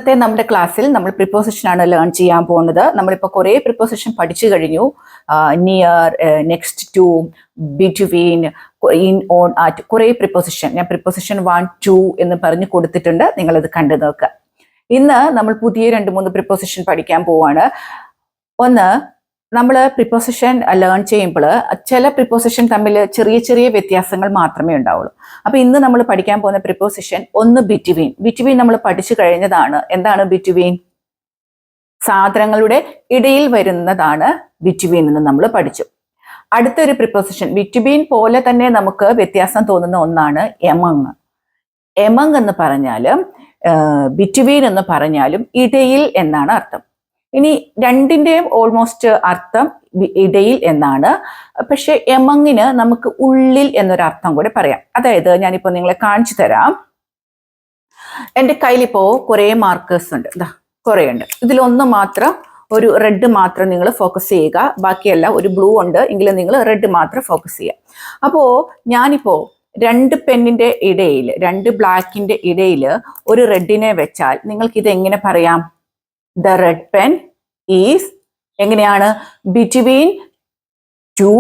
ഇന്നത്തെ നമ്മുടെ ക്ലാസ്സിൽ നമ്മൾ പ്രിപ്പോസിഷൻ ആണ് ലേൺ ചെയ്യാൻ പോകുന്നത്. നമ്മളിപ്പോൾ കുറേ പ്രിപ്പോസിഷൻ പഠിച്ചു കഴിഞ്ഞു. Near, next to, between, in, on, at, കുറേ പ്രിപ്പോസിഷൻ. ഞാൻ പ്രിപ്പോസിഷൻ 1, 2 എന്ന് പറഞ്ഞ് കൊടുത്തിട്ടുണ്ട്. നിങ്ങളത് കണ്ടു നോക്കുക. ഇന്ന് നമ്മൾ പുതിയ 2-3 പ്രിപ്പോസിഷൻ പഠിക്കാൻ പോവാണ്. ഒന്ന്, നമ്മൾ പ്രിപ്പോസിഷൻ ലേൺ ചെയ്യുമ്പോൾ ചില പ്രിപ്പോസിഷൻ തമ്മിൽ ചെറിയ ചെറിയ വ്യത്യാസങ്ങൾ മാത്രമേ ഉണ്ടാവുള്ളൂ. അപ്പൊ ഇന്ന് നമ്മൾ പഠിക്കാൻ പോകുന്ന പ്രിപ്പോസിഷൻ ഒന്ന് ബിറ്റ്വീൻ. ബിറ്റ്വീൻ നമ്മൾ പഠിച്ചു കഴിഞ്ഞതാണ്. എന്താണ് ബിറ്റ്വീൻ? സാധനങ്ങളുടെ ഇടയിൽ വരുന്നതാണ് ബിറ്റ്വീൻ എന്ന് നമ്മൾ പഠിച്ചു. അടുത്തൊരു പ്രിപ്പോസിഷൻ ബിറ്റ്വീൻ പോലെ തന്നെ നമുക്ക് വ്യത്യാസം തോന്നുന്ന ഒന്നാണ് എമങ്. എമങ് എന്ന് പറഞ്ഞാലും ബിറ്റ്വീൻ എന്ന് പറഞ്ഞാലും ഇടയിൽ എന്നാണ് അർത്ഥം. ഇനി രണ്ടിൻ്റെയും ഓൾമോസ്റ്റ് അർത്ഥം ഇടയിൽ എന്നാണ്. പക്ഷെ എമങ്ങിന് നമുക്ക് ഉള്ളിൽ എന്നൊരർത്ഥം കൂടെ പറയാം. അതായത് ഞാനിപ്പോൾ നിങ്ങളെ കാണിച്ചു തരാം. എൻ്റെ കയ്യിലിപ്പോൾ കുറേ മാർക്കേഴ്സ് ഉണ്ട്, കുറേ ഉണ്ട്. ഇതിലൊന്ന് മാത്രം, ഒരു റെഡ് മാത്രം നിങ്ങൾ ഫോക്കസ് ചെയ്യുക. ബാക്കിയെല്ലാം ഒരു ബ്ലൂ ഉണ്ട് എങ്കിലും നിങ്ങൾ റെഡ് മാത്രം ഫോക്കസ് ചെയ്യുക. അപ്പോൾ ഞാനിപ്പോൾ 2 പെന്നിൻ്റെ ഇടയിൽ, 2 ബ്ലാക്കിൻ്റെ ഇടയിൽ ഒരു റെഡിനെ വെച്ചാൽ നിങ്ങൾക്ക് ഇത് എങ്ങനെ പറയാം? The red pen is എങ്ങനെയാണ്? Between 2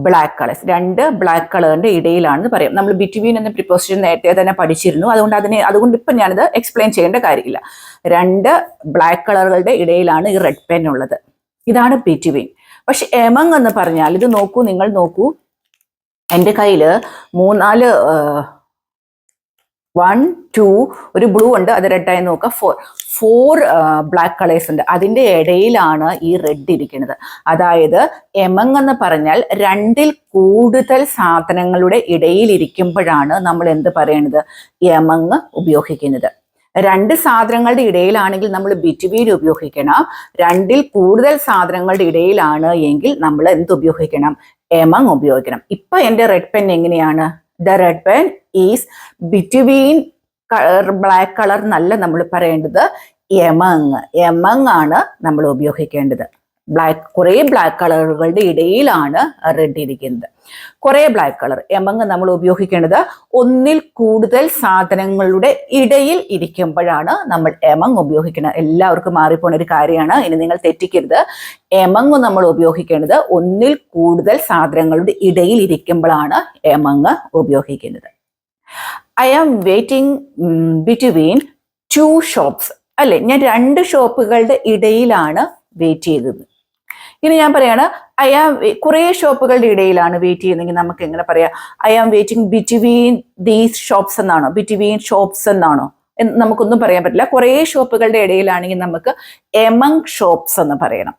black colors. 2 ബ്ലാക്ക് കളറിന്റെ ഇടയിലാണെന്ന് പറയാം. നമ്മൾ ബിറ്റ്വീൻ എന്ന പ്രിപ്പോസിഷൻ നേരത്തെ തന്നെ പഠിച്ചിരുന്നു. അതുകൊണ്ട് ഇപ്പം ഞാനത് എക്സ്പ്ലെയിൻ ചെയ്യേണ്ട കാര്യമില്ല. 2 ബ്ലാക്ക് കളറുകളുടെ ഇടയിലാണ് ഈ റെഡ് പെൻ ഉള്ളത്. ഇതാണ് ബിറ്റ്വീൻ. പക്ഷെ എമങ് എന്ന് പറഞ്ഞാൽ ഇത് നോക്കൂ, നിങ്ങൾ നോക്കൂ. എൻ്റെ കയ്യിൽ 3-4 1, 2 ഒരു ബ്ലൂ ഉണ്ട്, അത് റെഡായി നോക്കുക. 4 ബ്ലാക്ക് കളേഴ്സ് ഉണ്ട്. അതിൻ്റെ ഇടയിലാണ് ഈ റെഡ് ഇരിക്കുന്നത്. അതായത് എമങ് എന്ന് പറഞ്ഞാൽ 2ൽ കൂടുതൽ സാധനങ്ങളുടെ ഇടയിൽ ഇരിക്കുമ്പോഴാണ് നമ്മൾ എന്ത് പറയണത്? എമങ് ഉപയോഗിക്കുന്നത്. 2 സാധനങ്ങളുടെ ഇടയിലാണെങ്കിൽ നമ്മൾ ബിറ്റ്വീൻ ഉപയോഗിക്കണം. 2ൽ കൂടുതൽ സാധനങ്ങളുടെ ഇടയിലാണ് എങ്കിൽ നമ്മൾ എന്ത് ഉപയോഗിക്കണം? എമങ് ഉപയോഗിക്കണം. ഇപ്പൊ എൻ്റെ റെഡ് പെൻ എങ്ങനെയാണ്? The red pen is between black colour എന്നല്ല നമ്മൾ പറയേണ്ടത്, എമങ്. എമങ് ആണ് നമ്മൾ ഉപയോഗിക്കേണ്ടത്. കുറേ ബ്ലാക്ക് കളറുകളുടെ ഇടയിലാണ് റെഡ് ഇരിക്കുന്നത്. കുറേ ബ്ലാക്ക് കളർ. എമങ് നമ്മൾ ഉപയോഗിക്കേണ്ടത് 1ൽ കൂടുതൽ സാധനങ്ങളുടെ ഇടയിൽ ഇരിക്കുമ്പോഴാണ് നമ്മൾ എമങ് ഉപയോഗിക്കുന്നത്. എല്ലാവർക്കും മാറിപ്പോണ ഒരു കാര്യമാണ്. ഇനി നിങ്ങൾ തെറ്റിക്കരുത്. എമങ് നമ്മൾ ഉപയോഗിക്കേണ്ടത് 1ൽ കൂടുതൽ സാധനങ്ങളുടെ ഇടയിൽ ഇരിക്കുമ്പോഴാണ് എമങ് ഉപയോഗിക്കുന്നത്. I am waiting between 2 shops. അല്ലെ, ഞാൻ 2 ഷോപ്പുകളുടെ ഇടയിലാണ് വെയിറ്റ് ചെയ്തത്. ഇനി ഞാൻ പറയാണ് കുറേ ഷോപ്പുകളുടെ ഇടയിലാണ് വെയിറ്റ് ചെയ്യുന്നതെങ്കിൽ നമുക്ക് എങ്ങനെ പറയാം? I am waiting between these shops എന്നാണോ? ബിറ്റ്വീൻ ഷോപ്സ് എന്നാണോ? നമുക്കൊന്നും പറയാൻ പറ്റില്ല. കുറേ ഷോപ്പുകളുടെ ഇടയിലാണെങ്കിൽ നമുക്ക് എമങ് ഷോപ്സ് എന്ന് പറയണം.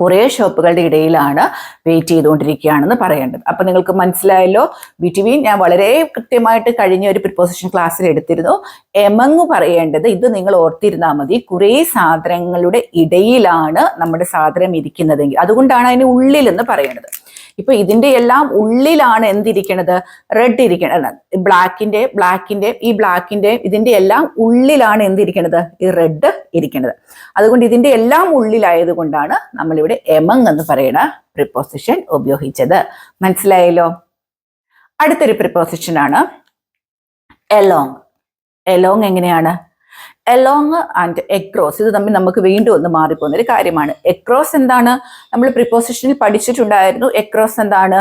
കുറേ ഷോപ്പുകളുടെ ഇടയിലാണ് വെയിറ്റ് ചെയ്തുകൊണ്ടിരിക്കുകയാണെന്ന് പറയേണ്ടത്. അപ്പൊ നിങ്ങൾക്ക് മനസ്സിലായല്ലോ. ബിറ്റ്വീൻ ഞാൻ വളരെ കൃത്യമായിട്ട് കഴിഞ്ഞ ഒരു പ്രിപ്പോസിഷൻ ക്ലാസ്സിൽ എടുത്തിരുന്നു. എമങ് പറയേണ്ടത്, ഇത് നിങ്ങൾ ഓർത്തിരുന്നാൽ മതി, കുറേ സാധനങ്ങളുടെ ഇടയിലാണ് നമ്മുടെ സാധനം ഇരിക്കുന്നതെങ്കിൽ. അതുകൊണ്ടാണ് അതിന് ഉള്ളിൽ എന്ന് പറയുന്നത്. ഇപ്പൊ ഇതിന്റെ എല്ലാം ഉള്ളിലാണ് എന്തിരിക്കണത്? റെഡ് ഇരിക്കണത്. ഈ ബ്ലാക്കിന്റെ ഇതിന്റെ എല്ലാം ഉള്ളിലാണ് എന്തിരിക്കണത്? ഈ റെഡ് ഇരിക്കണത്. അതുകൊണ്ട് ഇതിന്റെ എല്ലാം ഉള്ളിലായത് കൊണ്ടാണ് നമ്മളിവിടെ എമങ് എന്ന് പറയുന്ന പ്രിപ്പോസിഷൻ ഉപയോഗിച്ചത്. മനസ്സിലായല്ലോ. അടുത്തൊരു പ്രിപ്പോസിഷൻ ആണ് എലോങ്. എലോങ് എങ്ങനെയാണ്? എലോങ് ആൻഡ് എക്രോസ്, ഇത് തമ്മിൽ നമുക്ക് വീണ്ടും ഒന്ന് മാറിപ്പോകുന്ന ഒരു കാര്യമാണ്. എക്രോസ് എന്താണ്? നമ്മൾ പ്രിപ്പോസിഷനിൽ പഠിച്ചിട്ടുണ്ടായിരുന്നു. എക്രോസ് എന്താണ്?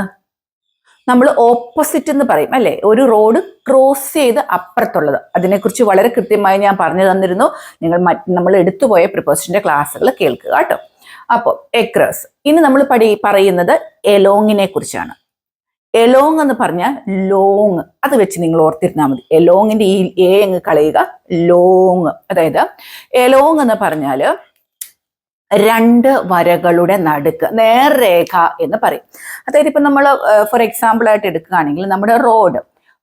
നമ്മൾ ഓപ്പോസിറ്റ് എന്ന് പറയും, അല്ലെ? ഒരു റോഡ് ക്രോസ് ചെയ്ത് അപ്പുറത്തുള്ളത്. അതിനെക്കുറിച്ച് വളരെ കൃത്യമായി ഞാൻ പറഞ്ഞു തന്നിരുന്നു. നമ്മൾ എടുത്തുപോയ പ്രിപ്പോസിഷന്റെ ക്ലാസ്സുകൾ കേൾക്കുക കേട്ടോ. അപ്പോൾ എക്രോസ്. ഇനി നമ്മൾ പറയുന്നത് എലോങ്ങിനെ കുറിച്ചാണ്. എലോങ് എന്ന് പറഞ്ഞാൽ ലോങ്. അത് വെച്ച് നിങ്ങൾ ഓർത്തിരുന്നാൽ മതി. എലോങ്ങിന്റെ ഈ എ അങ്ങ് കളയുക, ലോങ്. അതായത് എലോങ് എന്ന് പറഞ്ഞാൽ 2 വരകളുടെ നടുക്ക്, നേർരേഖ എന്ന് പറയും. അതായത് ഇപ്പൊ നമ്മൾ ഫോർ എക്സാമ്പിൾ ആയിട്ട് എടുക്കുകയാണെങ്കിൽ നമ്മുടെ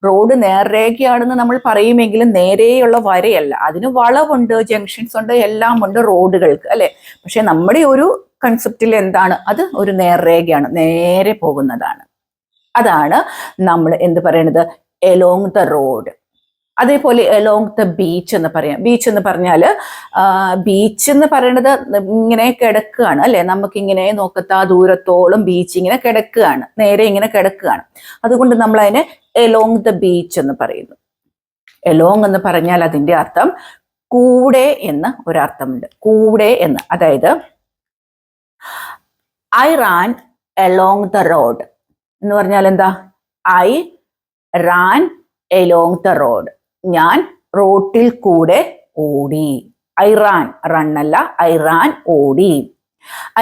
റോഡ് നേർരേഖയാണെന്ന് നമ്മൾ പറയുമെങ്കിലും നേരെയുള്ള വരയല്ല. അതിന് വളവുണ്ട്, ജംഗ്ഷൻസ് ഉണ്ട്, എല്ലാം ഉണ്ട് റോഡുകൾക്ക്, അല്ലെ? പക്ഷെ നമ്മുടെ ഒരു കൺസെപ്റ്റിൽ എന്താണ്? അത് ഒരു നേർരേഖയാണ്, നേരെ പോകുന്നതാണ്. അതാണ് നമ്മൾ എന്ത് പറയണത്? Along the road. അതേപോലെ എലോങ് ദ ബീച്ച് എന്ന് പറയാം. ബീച്ച് എന്ന് പറഞ്ഞാൽ ബീച്ച് എന്ന് പറയുന്നത് ഇങ്ങനെ കിടക്കുകയാണ്, അല്ലെ? നമുക്കിങ്ങനെ നോക്കത്താ ദൂരത്തോളം ബീച്ച് ഇങ്ങനെ കിടക്കുകയാണ്, നേരെ ഇങ്ങനെ കിടക്കുകയാണ്. അതുകൊണ്ട് നമ്മൾ അതിനെ എലോങ് ദ ബീച്ച് എന്ന് പറയുന്നു. എലോങ് എന്ന് പറഞ്ഞാൽ അതിൻ്റെ അർത്ഥം കൂടെ എന്ന് ഒരർത്ഥമുണ്ട്. കൂടെ എന്ന്, അതായത് I Rann along the road എന്ന് പറഞ്ഞാൽ എന്താ? I Rann along the road, ഞാൻ റോട്ടിൽ കൂടെ ഓടി. ഐ റാൻ, റൺ അല്ല, ഐ റാൻ ഓടി.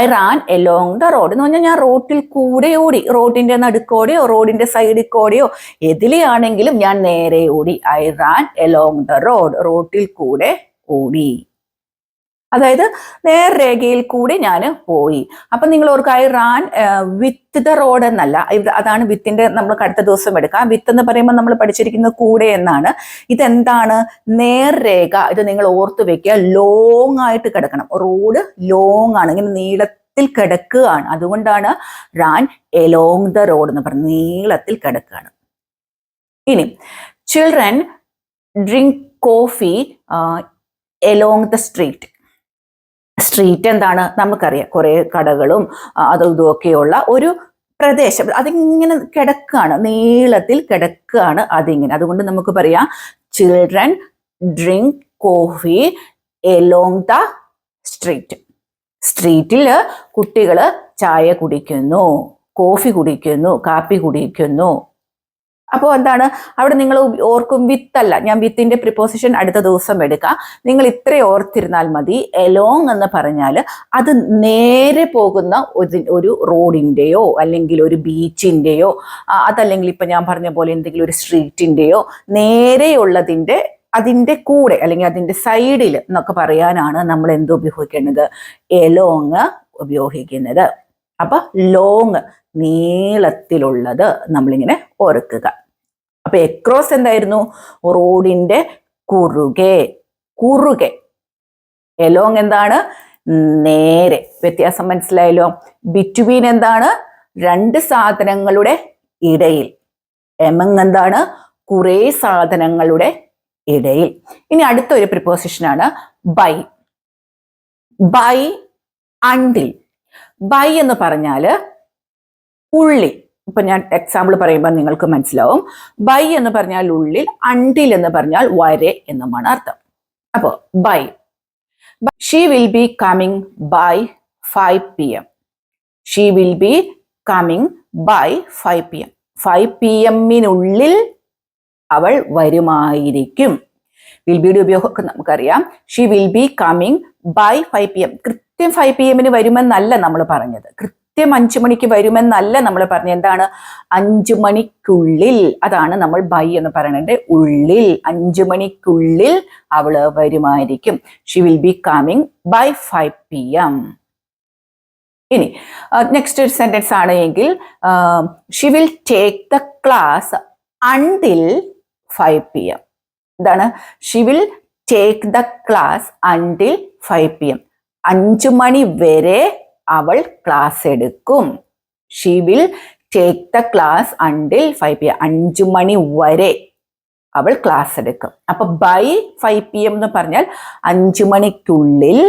I Rann along the road എന്ന് പറഞ്ഞാൽ ഞാൻ റോട്ടിൽ കൂടെ ഓടി. റോഡിന്റെ നടുക്കോടെയോ റോഡിന്റെ സൈഡിൽ കൂടെയോ എതിലെയാണെങ്കിലും ഞാൻ നേരെ ഓടി. I Rann along the road, റോട്ടിൽ കൂടെ ഓടി. അതായത് നേർരേഖയിൽ കൂടി ഞാൻ പോയി. അപ്പൊ നിങ്ങൾ ഓർക്കുക, I Rann with the road എന്നല്ല, അതാണ് വിത്തിന്റെ നമ്മൾ അടുത്ത ദിവസം എടുക്കാം. വിത്ത് എന്ന് പറയുമ്പോൾ നമ്മൾ പഠിച്ചിരിക്കുന്നത് കൂടെ എന്നാണ്. ഇതെന്താണ്? നേർരേഖ. ഇത് നിങ്ങൾ ഓർത്ത് വെക്കുക, ലോങ് ആയിട്ട് കിടക്കണം. റോഡ് ലോങ് ആണ്, ഇങ്ങനെ നീളത്തിൽ കിടക്കുകയാണ്. അതുകൊണ്ടാണ് റാൻ എലോങ് ദ റോഡ് എന്ന് പറഞ്ഞത്, നീളത്തിൽ കിടക്കുകയാണ്. ഇനി children drink coffee along the street. Street എന്താണ്? നമുക്കറിയാം, കുറെ കടകളും അതും ഇതുമൊക്കെയുള്ള ഒരു പ്രദേശം. അതിങ്ങനെ കിടക്കുകയാണ്, നീളത്തിൽ കിടക്കുകയാണ് അതിങ്ങനെ. അതുകൊണ്ട് നമുക്ക് പറയാം children drink coffee along the street. സ്ട്രീറ്റിൽ കുട്ടികൾ ചായ കുടിക്കുന്നു, കോഫി കുടിക്കുന്നു, കാപ്പി കുടിക്കുന്നു. അപ്പോൾ എന്താണ് അവിടെ? നിങ്ങൾ ഓർക്കും വിത്തല്ല, ഞാൻ വിത്തിന്റെ പ്രിപ്പോസിഷൻ അടുത്ത ദിവസം എടുക്കാം. നിങ്ങൾ ഇത്ര ഓർത്തിരുന്നാൽ മതി. എലോങ് എന്ന് പറഞ്ഞാൽ അത് നേരെ പോകുന്ന ഒരു റോഡിന്റെയോ അല്ലെങ്കിൽ ഒരു ബീച്ചിന്റെയോ അതല്ലെങ്കിൽ ഇപ്പൊ ഞാൻ പറഞ്ഞ പോലെ എന്തെങ്കിലും ഒരു സ്ട്രീറ്റിന്റെയോ നേരെയുള്ളതിന്റെ അതിന്റെ കൂടെ അല്ലെങ്കിൽ അതിന്റെ സൈഡിൽ എന്നൊക്കെ പറയാനാണ് നമ്മൾ എന്ത് ഉപയോഗിക്കേണ്ടത്? എലോങ് ഉപയോഗിക്കുന്നത്. അപ്പൊ ലോങ്, നീളത്തിലുള്ളത് നമ്മളിങ്ങനെ ഓർക്കുക. അപ്പൊ എക്രോസ് എന്തായിരുന്നു? റോഡിന്റെ കുറുകെ, കുറുകെ. എലോങ് എന്താണ്? നേരെ. വ്യത്യാസം മനസ്സിലായല്ലോ? ബിറ്റ്വീൻ എന്താണ്? രണ്ട് സാധനങ്ങളുടെ ഇടയിൽ. എമങ് എന്താണ്? കുറെ സാധനങ്ങളുടെ ഇടയിൽ. ഇനി അടുത്തൊരു പ്രിപ്പോസിഷനാണ് ബൈ. By, until. ബൈ എന്ന് പറഞ്ഞാല് ഉള്ളിൽ. ഇപ്പൊ ഞാൻ എക്സാമ്പിൾ പറയുമ്പോൾ നിങ്ങൾക്ക് മനസ്സിലാവും. ബൈ എന്ന് പറഞ്ഞാൽ ഉള്ളിൽ, അണ്ടിൽ എന്ന് പറഞ്ഞാൽ വരെ എന്നുമാണ് അർത്ഥം. അപ്പോ by. She will be coming by 5 PM. She will be coming by 5 PM. 5 PM അവൾ വരുമായിരിക്കും. വിൽ ബിയുടെ ഉപയോഗമൊക്കെ നമുക്കറിയാം. She will be coming by 5 PM. കൃത്യം 5 PM വരുമെന്നല്ല നമ്മൾ പറഞ്ഞത്. കൃത്യം 5 മണിക്ക് വരുമെന്നല്ല നമ്മൾ പറഞ്ഞത്. എന്താണ്? 5 മണിക്കുള്ളിൽ. അതാണ് നമ്മൾ ബൈ എന്ന് പറയുന്നത്. ഉള്ളിൽ, 5 മണിക്കുള്ളിൽ അവള് വരുമായിരിക്കും. She will be coming by 5 PM. ഇനി നെക്സ്റ്റ് ഒരു സെന്റൻസ് ആണ് എങ്കിൽ she will take the class until 5 PM. എന്താണ്? She will take the class until 5 PM. 5 മണി വരെ അവൾ ക്ലാസ് എടുക്കും. She will take the class until 5 PM. 5 മണി വരെ അവൾ ക്ലാസ് എടുക്കും. അപ്പൊ ബൈ 5 PM എന്ന് പറഞ്ഞാൽ 5 മണിക്കുള്ളിൽ.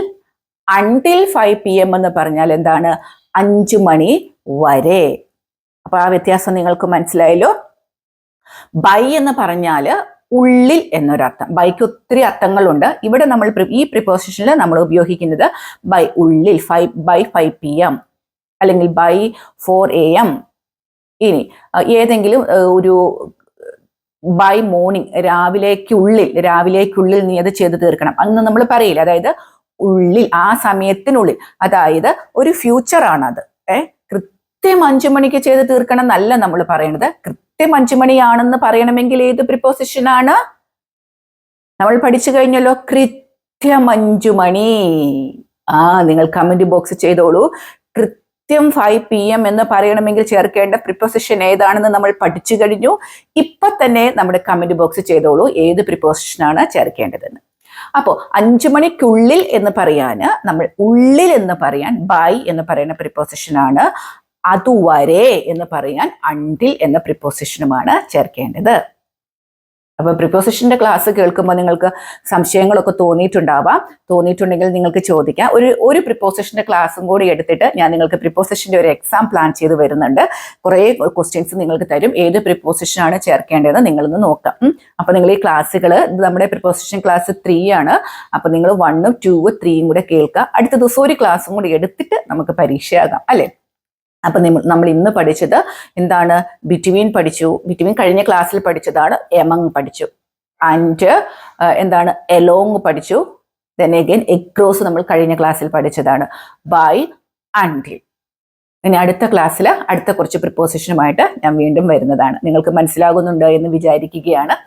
അണ്ടിൽ 5 PM എന്ന് പറഞ്ഞാൽ എന്താണ്? 5 മണി വരെ. അപ്പൊ ആ വ്യത്യാസം നിങ്ങൾക്ക് മനസ്സിലായല്ലോ? ബൈ എന്ന് പറഞ്ഞാല് ഉള്ളിൽ എന്നൊരർത്ഥം. ബൈക്ക് ഒത്തിരി അർത്ഥങ്ങളുണ്ട്. ഇവിടെ നമ്മൾ ഈ പ്രിപ്പോസിഷനിൽ നമ്മൾ ഉപയോഗിക്കുന്നത് ബൈ ഉള്ളിൽ, ബൈ 5 PM അല്ലെങ്കിൽ ബൈ 4 AM. ഇനി ഏതെങ്കിലും ഒരു ബൈ മോർണിംഗ്, രാവിലേക്കുള്ളിൽ നീ അത് ചെയ്ത് തീർക്കണം അന്ന് നമ്മൾ പറയില്ല. അതായത് ഉള്ളിൽ, ആ സമയത്തിനുള്ളിൽ. അതായത് ഒരു ഫ്യൂച്ചർ ആണത്. കൃത്യം 5 മണിക്ക് ചെയ്ത് തീർക്കണം എന്നല്ല നമ്മൾ പറയണത്. കൃത്യം 5 മണിയാണെന്ന് പറയണമെങ്കിൽ ഏത് പ്രിപ്പോസിഷൻ ആണ്? നമ്മൾ പഠിച്ചു കഴിഞ്ഞല്ലോ, കൃത്യം 5 മണി. നിങ്ങൾ കമന്റ് ബോക്സ് ചെയ്തോളൂ. കൃത്യം 5 PM എന്ന് പറയണമെങ്കിൽ ചേർക്കേണ്ട പ്രിപ്പോസിഷൻ ഏതാണെന്ന് നമ്മൾ പഠിച്ചു കഴിഞ്ഞു. ഇപ്പൊ തന്നെ നമ്മുടെ കമന്റ് ബോക്സ് ചെയ്തോളൂ ഏത് പ്രിപ്പോസിഷനാണ് ചേർക്കേണ്ടതെന്ന്. അപ്പോൾ 5 മണിക്കുള്ളിൽ എന്ന് പറയാന് നമ്മൾ ഉള്ളിൽ എന്ന് പറയാൻ ബൈ എന്ന് പറയുന്ന പ്രിപ്പോസിഷനാണ്. അതുവരെ എന്ന് പറയാൻ അണ്ടിൽ എന്ന പ്രിപ്പോസിഷനുമാണ് ചേർക്കേണ്ടത്. അപ്പോൾ പ്രിപ്പോസിഷൻ്റെ ക്ലാസ് കേൾക്കുമ്പോൾ നിങ്ങൾക്ക് സംശയങ്ങളൊക്കെ തോന്നിയിട്ടുണ്ടെങ്കിൽ നിങ്ങൾക്ക് ചോദിക്കാം. ഒരു പ്രിപ്പോസിഷൻ്റെ ക്ലാസ്സും കൂടി എടുത്തിട്ട് ഞാൻ നിങ്ങൾക്ക് പ്രിപ്പോസിഷൻ്റെ ഒരു എക്സാം പ്ലാൻ ചെയ്ത് വരുന്നുണ്ട്. കുറേ ക്വസ്റ്റ്യൻസ് നിങ്ങൾക്ക് തരും. ഏത് പ്രിപ്പോസിഷനാണ് ചേർക്കേണ്ടതെന്ന് നിങ്ങളൊന്ന് നോക്കാം. അപ്പോൾ നിങ്ങൾ ഈ ക്ലാസ്സുകൾ, നമ്മുടെ പ്രിപ്പോസിഷൻ ക്ലാസ് 3 ആണ്. അപ്പോൾ നിങ്ങൾ 1, 2, 3 കൂടെ കേൾക്കുക. അടുത്ത ദിവസം ഒരു ക്ലാസ്സും കൂടി എടുത്തിട്ട് നമുക്ക് പരീക്ഷയാകാം അല്ലേ. അപ്പം നമ്മൾ ഇന്ന് പഠിച്ചത് എന്താണ്? ബിറ്റ്വീൻ പഠിച്ചു. ബിറ്റ്വീൻ കഴിഞ്ഞ ക്ലാസ്സിൽ പഠിച്ചതാണ്. എമങ് പഠിച്ചു. ആൻഡ് എന്താണ്? എലോങ് പഠിച്ചു. ദെൻ അഗൈൻ എക്രോസ് നമ്മൾ കഴിഞ്ഞ ക്ലാസ്സിൽ പഠിച്ചതാണ്. By, until. ഇനി അടുത്ത ക്ലാസ്സിൽ അടുത്ത കുറച്ച് പ്രിപ്പോസിഷനുമായിട്ട് ഞാൻ വീണ്ടും വരുന്നതാണ്. നിങ്ങൾക്ക് മനസ്സിലാകുന്നുണ്ട് എന്ന് വിചാരിക്കുകയാണ്.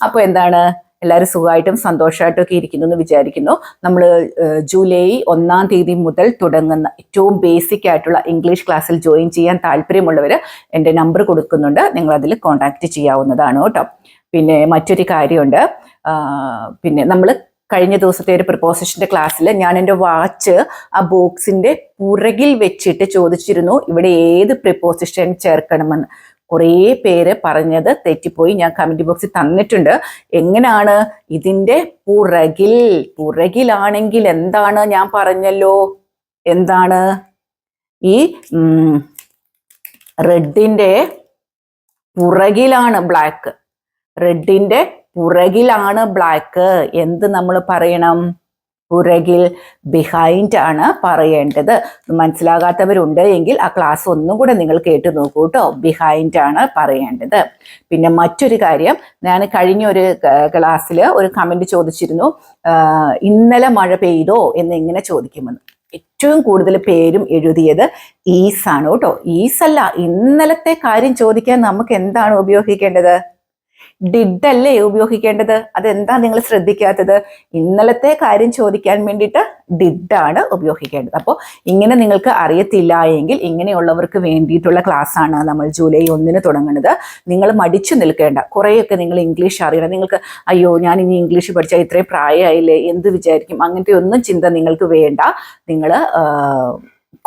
അപ്പോൾ എന്താണ്, എല്ലാവരും സുഖമായിട്ടും സന്തോഷമായിട്ടും ഒക്കെ ഇരിക്കുന്നു എന്ന് വിചാരിക്കുന്നു. നമ്മൾ ജൂലൈ 1-ാം തീയതി മുതൽ തുടങ്ങുന്ന ഏറ്റവും ബേസിക് ആയിട്ടുള്ള ഇംഗ്ലീഷ് ക്ലാസ്സിൽ ജോയിൻ ചെയ്യാൻ താല്പര്യമുള്ളവർ എൻ്റെ നമ്പർ കൊടുക്കുന്നുണ്ട്. നിങ്ങൾ അതിൽ കോൺടാക്റ്റ് ചെയ്യാവുന്നതാണ് കേട്ടോ. പിന്നെ മറ്റൊരു കാര്യമുണ്ട്. പിന്നെ നമ്മൾ കഴിഞ്ഞ ദിവസത്തെ ഒരു പ്രിപ്പോസിഷൻ്റെ ക്ലാസ്സിൽ ഞാൻ എൻ്റെ വാച്ച് ആ ബോക്സിൻ്റെ പുറകിൽ വെച്ചിട്ട് ചോദിച്ചിരുന്നു ഇവിടെ ഏത് പ്രിപ്പോസിഷൻ ചേർക്കണമെന്ന്. കുറേ പേര് പറഞ്ഞത് തെറ്റിപ്പോയി. ഞാൻ കമൻറ്റ് ബോക്സിൽ തന്നിട്ടുണ്ട്. എങ്ങനെയാണ് ഇതിൻ്റെ പുറകിലാണെങ്കിൽ എന്താണ്? ഞാൻ പറഞ്ഞല്ലോ, എന്താണ്? ഈ റെഡിൻ്റെ പുറകിലാണ് ബ്ലാക്ക്. റെഡിൻ്റെ പുറകിലാണ് ബ്ലാക്ക്. എന്ത് നമ്മൾ പറയണം? പുറകിൽ, ബിഹൈൻഡ് ആണ് പറയേണ്ടത്. മനസ്സിലാകാത്തവരുണ്ട് എങ്കിൽ ആ ക്ലാസ് ഒന്നും കൂടെ നിങ്ങൾ കേട്ടു നോക്കൂ കേട്ടോ. ബിഹൈൻഡ് ആണ് പറയേണ്ടത്. പിന്നെ മറ്റൊരു കാര്യം, ഞാൻ കഴിഞ്ഞ ഒരു ക്ലാസ്സിൽ ഒരു കമൻറ്റ് ചോദിച്ചിരുന്നു, ഇന്നലെ മഴ പെയ്തോ എന്ന് എങ്ങനെ ചോദിക്കുമെന്ന്. ഏറ്റവും കൂടുതൽ പേരും എഴുതിയത് ഈസ് ആണ് കേട്ടോ. ഈസ് അല്ല, ഇന്നലത്തെ കാര്യം ചോദിക്കാൻ നമുക്ക് എന്താണ് ഉപയോഗിക്കേണ്ടത്? ഡിഡ് അല്ലേ ഉപയോഗിക്കേണ്ടത്. അതെന്താ നിങ്ങൾ ശ്രദ്ധിക്കാത്തത്? ഇന്നലത്തെ കാര്യം ചോദിക്കാൻ വേണ്ടിയിട്ട് ഡിഡ് ആണ് ഉപയോഗിക്കേണ്ടത്. അപ്പോൾ ഇങ്ങനെ നിങ്ങൾക്ക് അറിയത്തില്ല എങ്കിൽ ഇങ്ങനെയുള്ളവർക്ക് വേണ്ടിയിട്ടുള്ള ക്ലാസ് ആണ് നമ്മൾ ജൂലൈ 1-ന് തുടങ്ങുന്നത്. നിങ്ങൾ മടിച്ചു നിൽക്കേണ്ട. കുറേയൊക്കെ നിങ്ങൾ ഇംഗ്ലീഷ് അറിയണം. നിങ്ങൾക്ക് അയ്യോ ഞാൻ ഇനി ഇംഗ്ലീഷ് പഠിച്ചാൽ ഇത്രയും പ്രായമായില്ലേ എന്ത് വിചാരിക്കും, അങ്ങനത്തെ ഒന്നും ചിന്ത നിങ്ങൾക്ക് വേണ്ട. നിങ്ങൾ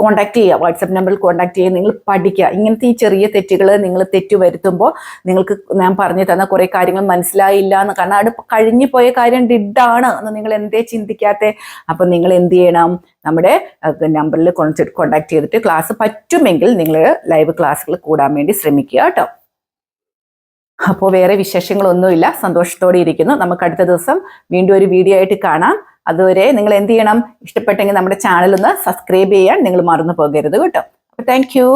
കോണ്ടാക്ട് ചെയ്യുക, വാട്സപ്പ് നമ്പറിൽ കോണ്ടാക്ട് ചെയ്യുക. നിങ്ങൾ പഠിക്കുക. ഇങ്ങനത്തെ ഈ ചെറിയ തെറ്റുകൾ നിങ്ങൾ തെറ്റ് വരുത്തുമ്പോൾ നിങ്ങൾക്ക് ഞാൻ പറഞ്ഞു തന്ന കുറേ കാര്യങ്ങൾ മനസ്സിലായില്ല എന്ന്, കാരണം അത് കഴിഞ്ഞു പോയ കാര്യം ഡിഡാണ് എന്ന് നിങ്ങൾ എന്തേ ചിന്തിക്കാത്തെ? അപ്പം നിങ്ങൾ എന്ത് ചെയ്യണം? നമ്മുടെ നമ്പറിൽ കോണ്ടാക്ട് ചെയ്തിട്ട് ക്ലാസ് പറ്റുമെങ്കിൽ നിങ്ങൾ ലൈവ് ക്ലാസ്സുകൾ കൂടാൻ വേണ്ടി ശ്രമിക്കുക കേട്ടോ. അപ്പോൾ വേറെ വിശേഷങ്ങളൊന്നുമില്ല, സന്തോഷത്തോടെ ഇരിക്കുന്നു. നമുക്ക് അടുത്ത ദിവസം വീണ്ടും ഒരു വീഡിയോ ആയിട്ട് കാണാം. അതുവരെ നിങ്ങൾ എന്ത് ചെയ്യണം? ഇഷ്ടപ്പെട്ടെങ്കിൽ നമ്മുടെ ചാനൽ ഒന്ന് സബ്സ്ക്രൈബ് ചെയ്യാൻ നിങ്ങൾ മറന്നു പോകരുത് കേട്ടോ. അപ്പോൾ താങ്ക് യു.